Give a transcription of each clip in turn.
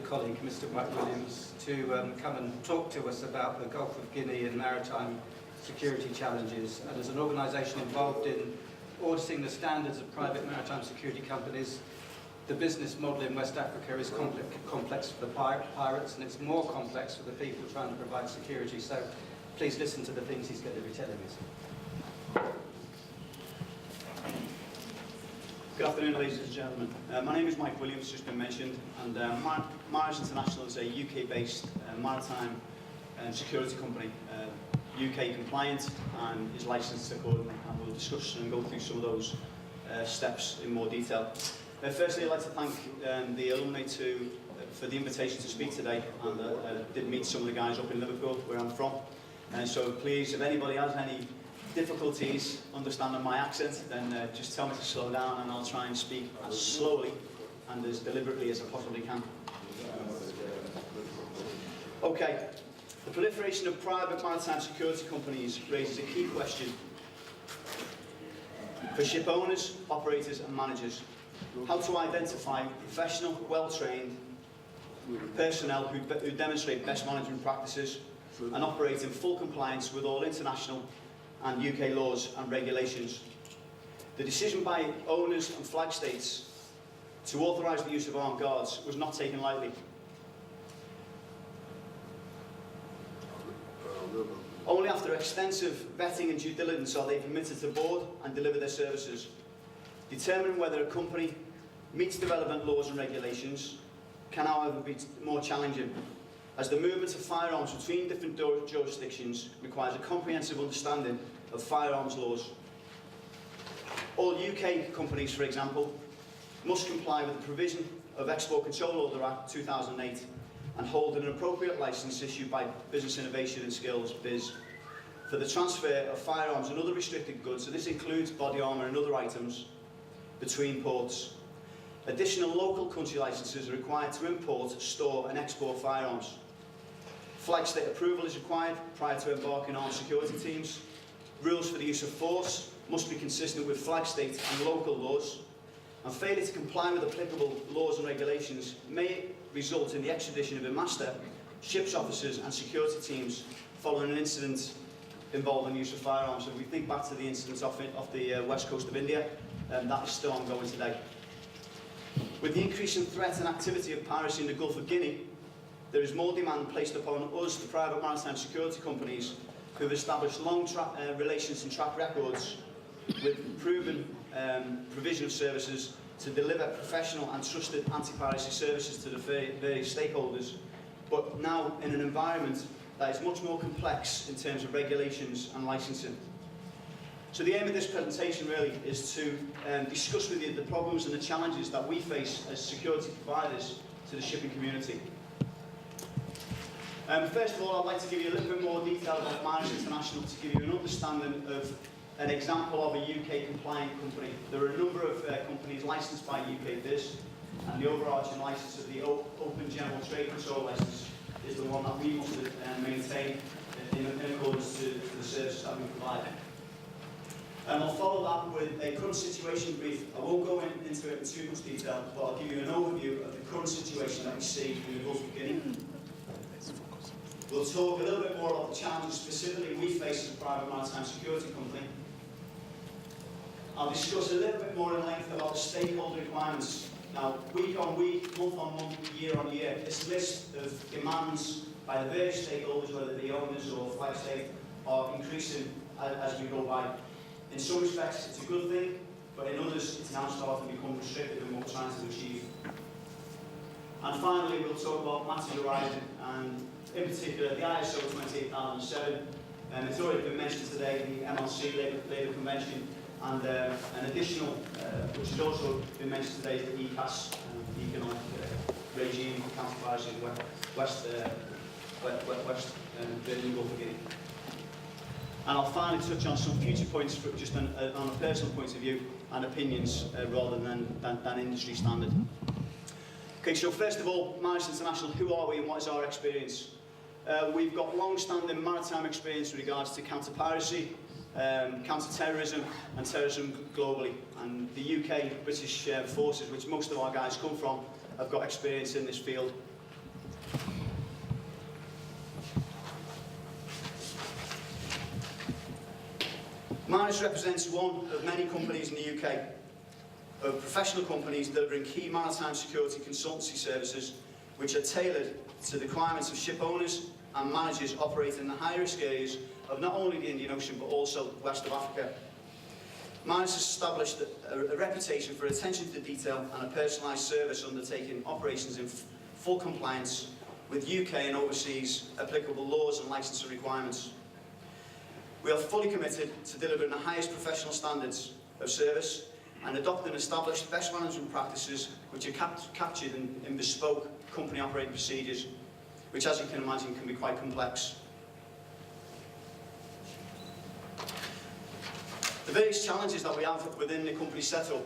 colleague, Mr. Mike Williams, to come and talk to us about the Gulf of Guinea and maritime security challenges. And as an organisation involved in auditing the standards of private maritime security companies, the business model in West Africa is complex for the pirates, and it's more complex for the people trying to provide security. So please listen to the things he's going to be telling us. Good afternoon, ladies and gentlemen. My name is Mike Williams, just been mentioned, and Maritime International is a UK-based maritime security company, UK compliant, and is licensed accordingly. And we'll discuss and go through some of those steps in more detail. Firstly, I'd like to thank the alumni for the invitation to speak today, and did meet some of the guys up in Liverpool, where I'm from. So please, if anybody has any difficulties understanding my accent, then just tell me to slow down, and I'll try and speak as slowly and as deliberately as I possibly can. Okay, the proliferation of private maritime security companies raises a key question for ship owners, operators and managers: how to identify professional, well-trained personnel who demonstrate best management practices and operate in full compliance with all international and UK laws and regulations. The decision by owners and flag states to authorise the use of armed guards was not taken lightly. Only after extensive vetting and due diligence are they permitted to board and deliver their services. Determining whether a company meets the relevant laws and regulations can, however, be more challenging, as the movement of firearms between different jurisdictions requires a comprehensive understanding of firearms laws. All UK companies, for example, must comply with the provision of Export Control Order Act 2008 and hold an appropriate licence issued by Business Innovation and Skills (BIS) for the transfer of firearms and other restricted goods, so this includes body armour and other items, between ports. Additional local country licences are required to import, store and export firearms. Flag state approval is required prior to embarking on security teams. Rules for the use of force must be consistent with flag state and local laws, and failure to comply with applicable laws and regulations may result in the extradition of a master, ships officers and security teams following an incident involving the use of firearms. So if we think back to the incidents off the west coast of India, that is still ongoing today. With the increasing threat and activity of piracy in the Gulf of Guinea, there is more demand placed upon us, the private maritime security companies, who have established long relations and track records with proven provision of services to deliver professional and trusted anti-piracy services to the various stakeholders, but now in an environment that is much more complex in terms of regulations and licensing. So the aim of this presentation really is to discuss with you the problems and the challenges that we face as security providers to the shipping community. First of all, I'd like to give you a little bit more detail about Maritime International to give you an understanding of an example of a UK compliant company. There are a number of companies licensed by UK BIS, and the overarching licence of the Open General Trade Control Licence is the one that we must maintain in accordance to the services that we provide. I'll follow that with a current situation brief. I won't go into it in too much detail, but I'll give you an overview of the current situation that we see in the Gulf of Guinea. We'll talk a little bit more about the challenges specifically we face as a private maritime security company. I'll discuss a little bit more in length about the stakeholder requirements. Now, week on week, month on month, year on year, this list of demands by the various stakeholders, whether the owners or flag state, are increasing as we go by. In some respects, it's a good thing, but in others, it's now starting to become restrictive in what we're trying to achieve. And finally, we'll talk about matters arising, and in particular, the ISO 28007. It's already been mentioned today, the MLC Labour Convention, and an additional, which has also been mentioned today, is the ECAS, the Economic Regime for Counter-Piracy in West Virgin Gulf of Guinea. And I'll finally touch on some future points, just on a personal point of view and opinions rather than industry standard. Okay, so first of all, Maritime International, who are we and what is our experience? We've got long-standing maritime experience with regards to counter-piracy, counter-terrorism and terrorism globally. And the UK, British forces, which most of our guys come from, have got experience in this field. Maris represents one of many companies in the UK, of professional companies delivering key maritime security consultancy services which are tailored to the requirements of ship owners and managers operating in the high-risk areas of not only the Indian Ocean but also west of Africa. Maris has established a reputation for attention to detail and a personalised service undertaking operations in full compliance with UK and overseas applicable laws and licensing requirements. We are fully committed to delivering the highest professional standards of service and adopting established best management practices which are captured in bespoke company operating procedures, which, as you can imagine, can be quite complex. The various challenges that we have within the company setup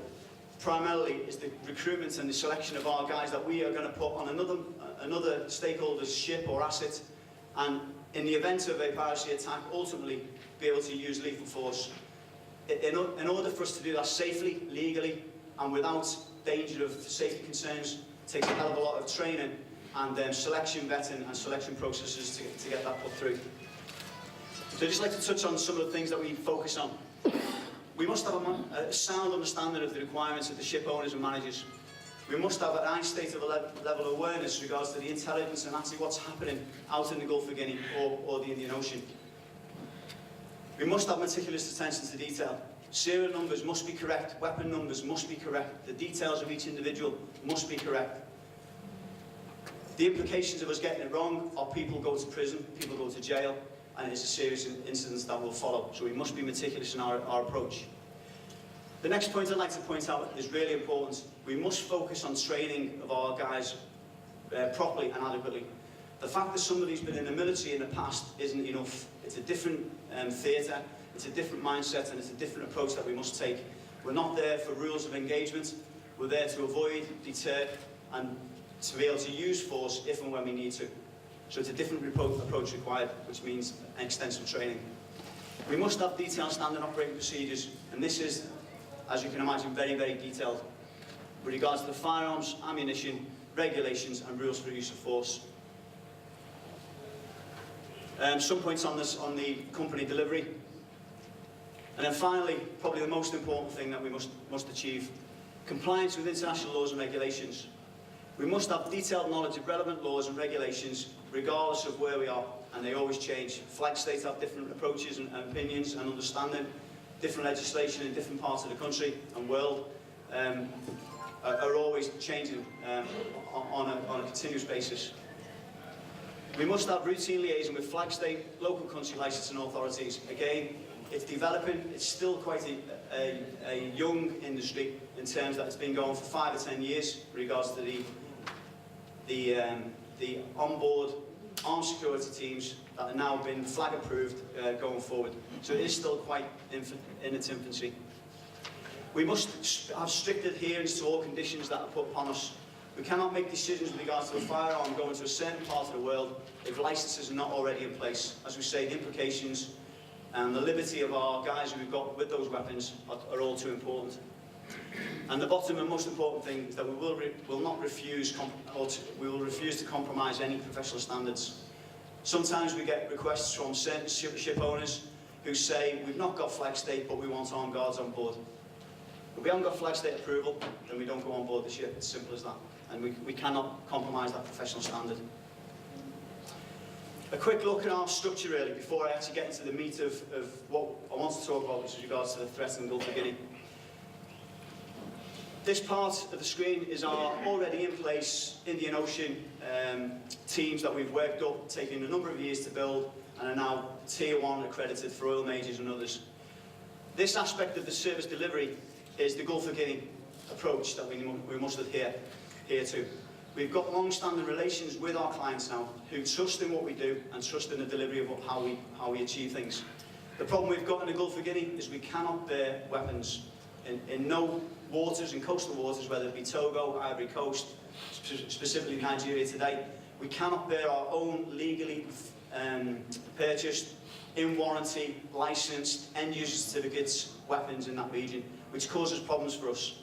primarily is the recruitment and the selection of our guys that we are going to put on another stakeholder's ship or asset, and in the event of a piracy attack, ultimately be able to use lethal force. In order for us to do that safely, legally, and without danger of safety concerns, it takes a hell of a lot of training and selection, vetting and selection processes to get that put through. So I'd just like to touch on some of the things that we focus on. We must have a sound understanding of the requirements of the ship owners and managers. We must have a high state of level of awareness in regards to the intelligence and actually what's happening out in the Gulf of Guinea or the Indian Ocean. We must have meticulous attention to detail. Serial numbers must be correct, weapon numbers must be correct, the details of each individual must be correct. The implications of us getting it wrong are people go to prison, people go to jail, and it's a serious incident that will follow. So we must be meticulous in our approach. The next point I'd like to point out is really important. We must focus on training of our guys properly and adequately. The fact that somebody's been in the military in the past isn't enough. It's a different theatre, it's a different mindset, and it's a different approach that we must take. We're not there for rules of engagement. We're there to avoid, deter, and to be able to use force if and when we need to. So it's a different approach required, which means extensive training. We must have detailed standard operating procedures, and this is, as you can imagine, very, very detailed with regards to the firearms, ammunition, regulations, and rules for use of force. Some points on this, on the company delivery. And then finally, probably the most important thing that we must achieve, compliance with international laws and regulations. We must have detailed knowledge of relevant laws and regulations, regardless of where we are, and they always change. Flag states have different approaches and opinions and understanding. Different legislation in different parts of the country and world are always changing on a continuous basis. We must have routine liaison with flag state, local country licensing authorities. Again, it's developing. It's still quite a young industry in terms that it's been going for 5 or 10 years in regards to the onboard armed security teams that are now been flag approved going forward. So it is still quite in its infancy. We must have strict adherence to all conditions that are put upon us. We cannot make decisions with regards to a firearm going to a certain part of the world if licenses are not already in place. As we say, the implications and the liberty of our guys who we've got with those weapons are all too important. And the bottom and most important thing is that we will not refuse, we will refuse to compromise any professional standards. Sometimes we get requests from certain ship owners who say, we've not got flag state, but we want armed guards on board. If we haven't got flag state approval, then we don't go on board the ship. It's simple as that. And we cannot compromise that professional standard. A quick look at our structure, really, before I actually get into the meat of what I want to talk about, which is regards to the threat in the Gulf of Guinea. This part of the screen is our already in place Indian Ocean teams that we've worked up, taking a number of years to build, and are now Tier 1 accredited for oil majors and others. This aspect of the service delivery is the Gulf of Guinea approach that we must adhere to. We've got long-standing relations with our clients now who trust in what we do and trust in the delivery of how we achieve things. The problem we've got in the Gulf of Guinea is we cannot bear weapons in no waters, in coastal waters, whether it be Togo, Ivory Coast, specifically Nigeria today. We cannot bear our own legally purchased, in warranty, licensed, end-user certificates weapons in that region, which causes problems for us.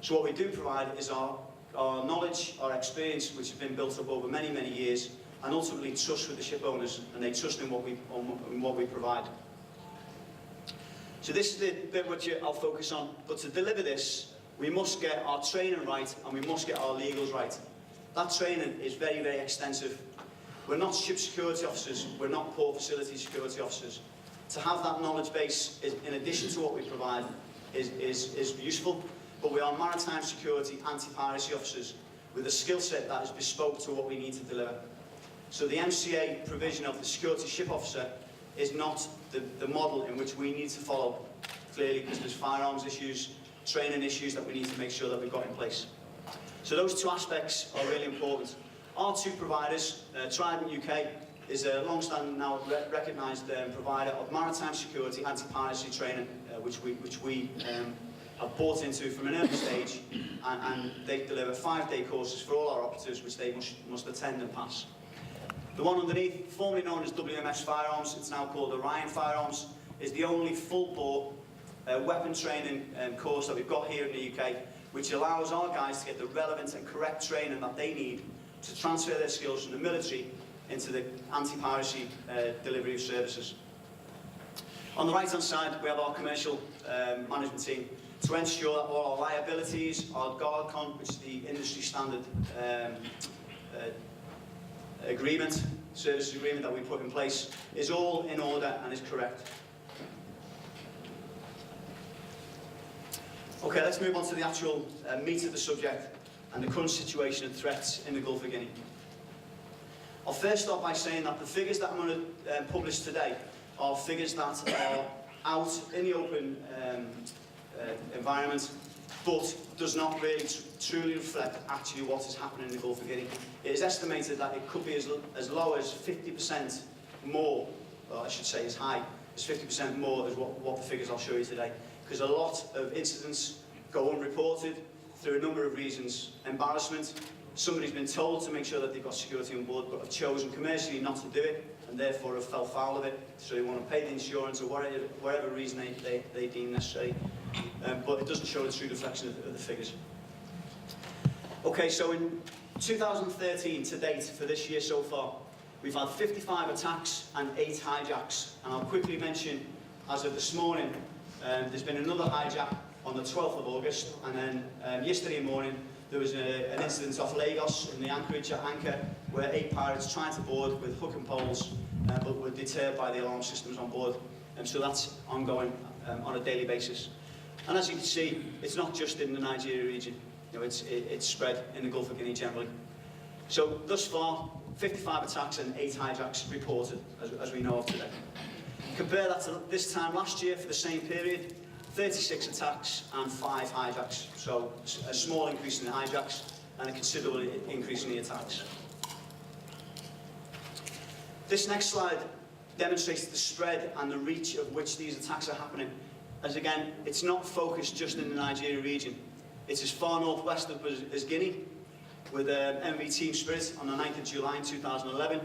So what we do provide is our knowledge, our experience, which has been built up over many, many years, and ultimately trust with the ship owners, and they trust in what we provide. So this is the bit which I'll focus on. But to deliver this, we must get our training right and we must get our legals right. That training is very, very extensive. We're not ship security officers, we're not port facility security officers. To have that knowledge base, in addition to what we provide, is useful, but we are maritime security anti-piracy officers with a skill set that is bespoke to what we need to deliver. So the MCA provision of the security ship officer is not the model in which we need to follow, clearly, because there's firearms issues, training issues that we need to make sure that we've got in place. So those two aspects are really important. Our two providers, Trident UK is a long-standing, now recognised provider of maritime security anti-piracy training, which we have bought into from an early stage, and they deliver 5-day courses for all our operatives, which they must attend and pass. The one underneath, formerly known as WMS Firearms, it's now called Orion Firearms, is the only full-bore weapon training course that we've got here in the UK, which allows our guys to get the relevant and correct training that they need to transfer their skills from the military into the anti-piracy delivery of services. On the right-hand side, we have our commercial management team to ensure that all our liabilities, our GuardCon, which is the industry standard services agreement that we put in place, is all in order and is correct. Okay, let's move on to the actual meat of the subject and the current situation and threats in the Gulf of Guinea. I'll first start by saying that the figures that I'm going to publish today are figures that are out in the open environment, but does not really truly reflect actually what is happening in the Gulf of Guinea. It is estimated that it could be as low as 50% more, or I should say as high as 50% more as what the figures I'll show you today. Because a lot of incidents go unreported through a number of reasons. Embarrassment, somebody's been told to make sure that they've got security on board, but have chosen commercially not to do it, and therefore have fell foul of it, so they want to pay the insurance or whatever reason they deem necessary. But it doesn't show a true reflection of the figures. Okay, so in 2013 to date, for this year so far, we've had 55 attacks and 8 hijacks. And I'll quickly mention, as of this morning, there's been another hijack on the 12th of August, and then yesterday morning there was an incident off Lagos in the anchorage at Anchor where 8 pirates tried to board with hook and poles, but were deterred by the alarm systems on board. So that's ongoing on a daily basis. And as you can see, it's not just in the Nigeria region, you know, it's spread in the Gulf of Guinea generally. So thus far, 55 attacks and 8 hijacks reported, as we know of today. Compare that to this time last year for the same period, 36 attacks and 5 hijacks. So a small increase in the hijacks and a considerable increase in the attacks. This next slide demonstrates the spread and the reach of which these attacks are happening. As again, it's not focused just in the Nigeria region. It's as far northwest as Guinea, with MV Team Spirit on the 9th of July in 2011.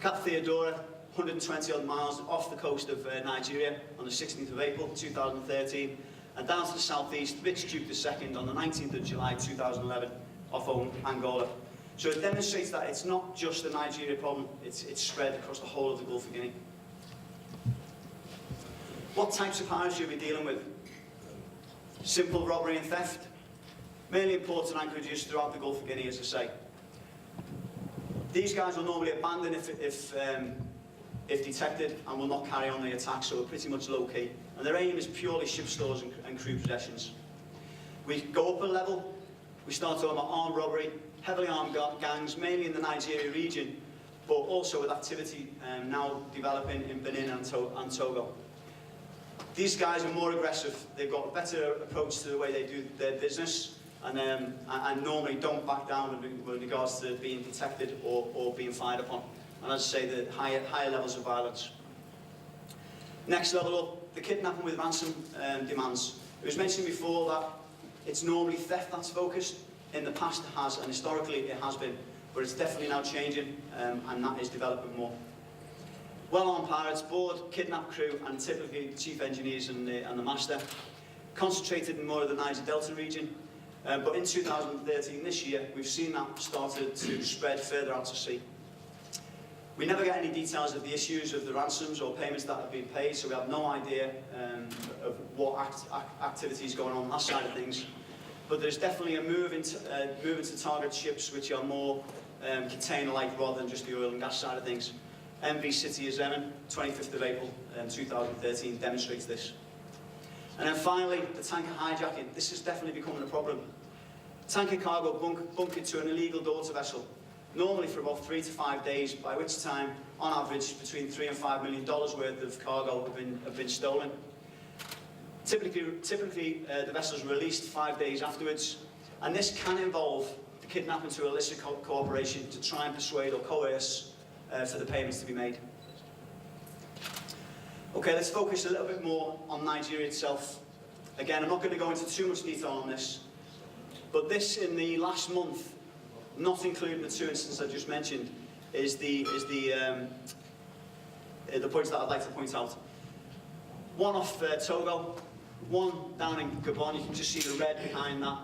Cap Theodora, 120 odd miles off the coast of Nigeria on the 16th of April 2013, and down to the southeast, Vix Duke II on the 19th of July 2011 off Angola. So it demonstrates that it's not just a Nigeria problem, it's spread across the whole of the Gulf of Guinea. What types of piracy are we dealing with? Simple robbery and theft, mainly in ports and anchorages throughout the Gulf of Guinea, as I say. These guys will normally abandon if detected and will not carry on the attack, so we're pretty much low-key. And their aim is purely ship stores and crew possessions. We go up a level, we start talking about armed robbery, heavily armed gangs, mainly in the Nigeria region, but also with activity now developing in Benin and Togo. These guys are more aggressive, they've got a better approach to the way they do their business, and normally don't back down with regards to being detected or being fired upon. And as I say, the higher levels of violence. Next level up, the kidnapping with ransom demands. It was mentioned before that it's normally theft that's focused. In the past it has, and historically it has been, but it's definitely now changing, and that is developing more. Well-armed pirates board, kidnap crew, and typically the chief engineers and the master, concentrated in more of the Niger Delta region. But in 2013, this year, we've seen that started to spread further out to sea. We never get any details of the issues of the ransoms or payments that have been paid, so we have no idea of what activity is going on that side of things. But there's definitely a move into target ships which are more container-like rather than just the oil and gas side of things. MV City of Yemen, 25th of April 2013, demonstrates this. And then finally, the tanker hijacking. This is definitely becoming a problem. Tanker cargo bunkered to an illegal daughter vessel, normally for about 3 to 5 days, by which time, on average, between $3 and $5 million worth of cargo have been stolen. Typically the vessel is released 5 days afterwards, and this can involve the kidnapping to illicit cooperation to try and persuade or coerce for the payments to be made. Okay, let's focus a little bit more on Nigeria itself. Again, I'm not going to go into too much detail on this, but this in the last month, not including the 2 instances I just mentioned, is the points that I'd like to point out. One off Togo, one down in Gabon. You can just see the red behind that,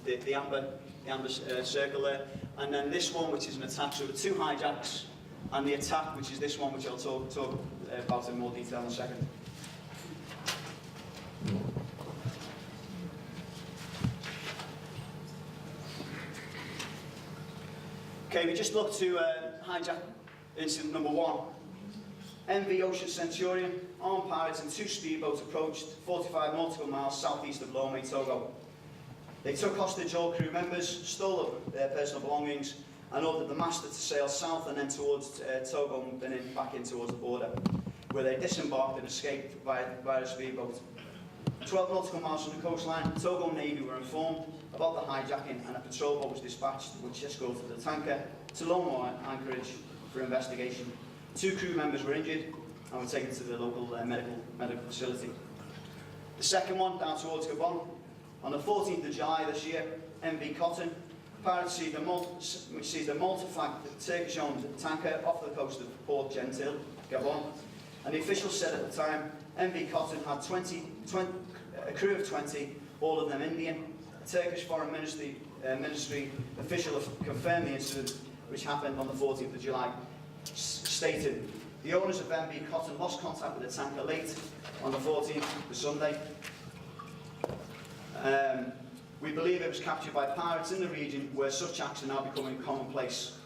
the amber circle there, and then this one, which is an attack. So the 2 hijacks and the attack, which is this one, which I'll talk about in more detail in a second. Okay, we just looked to hijack incident number 1. MV Ocean Centurion, armed pirates and 2 speedboats approached 45 nautical miles southeast of Lomé, Togo. They took hostage all crew members, stole their personal belongings, and ordered the master to sail south and then towards Togo and then back in towards the border, where they disembarked and escaped via a speedboat. 12 nautical miles from the coastline, Togo Navy were informed about the hijacking, and a patrol boat was dispatched which escorted the tanker to Lomé anchorage for investigation. 2 crew members were injured and were taken to the local medical facility. The second one, down towards Gabon, on the 14th of July this year, MV Cotton, pirates seized a Malta-flagged Turkish-owned tanker off the coast of Port Gentil, Gabon, and the officials said at the time MV Cotton had a crew of 20, all of them Indian. A Turkish Foreign Ministry official confirmed the incident, which happened on the 14th of July, stated, the owners of MV Cotton lost contact with the tanker late on the 14th, the Sunday. We believe it was captured by pirates in the region where such acts are now becoming commonplace.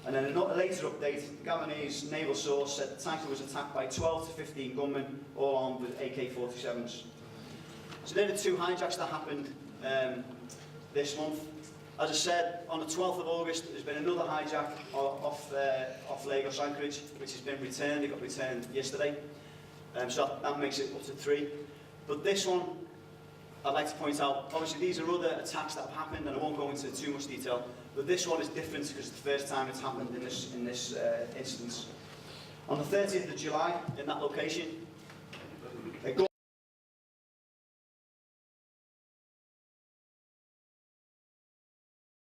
And then a later update, the Gabonese naval source said the tanker was attacked by 12 to 15 gunmen, all armed with AK-47s. So they're the 2 hijacks that happened this month. As I said, on the 12th of August, there's been another hijack off Lagos Anchorage, which has been returned. It got returned yesterday. So that makes it up to 3. But this one, I'd like to point out, obviously these are other attacks that have happened, and I won't go into too much detail, but this one is different because it's the first time it's happened in this instance. On the 30th of July, in that location,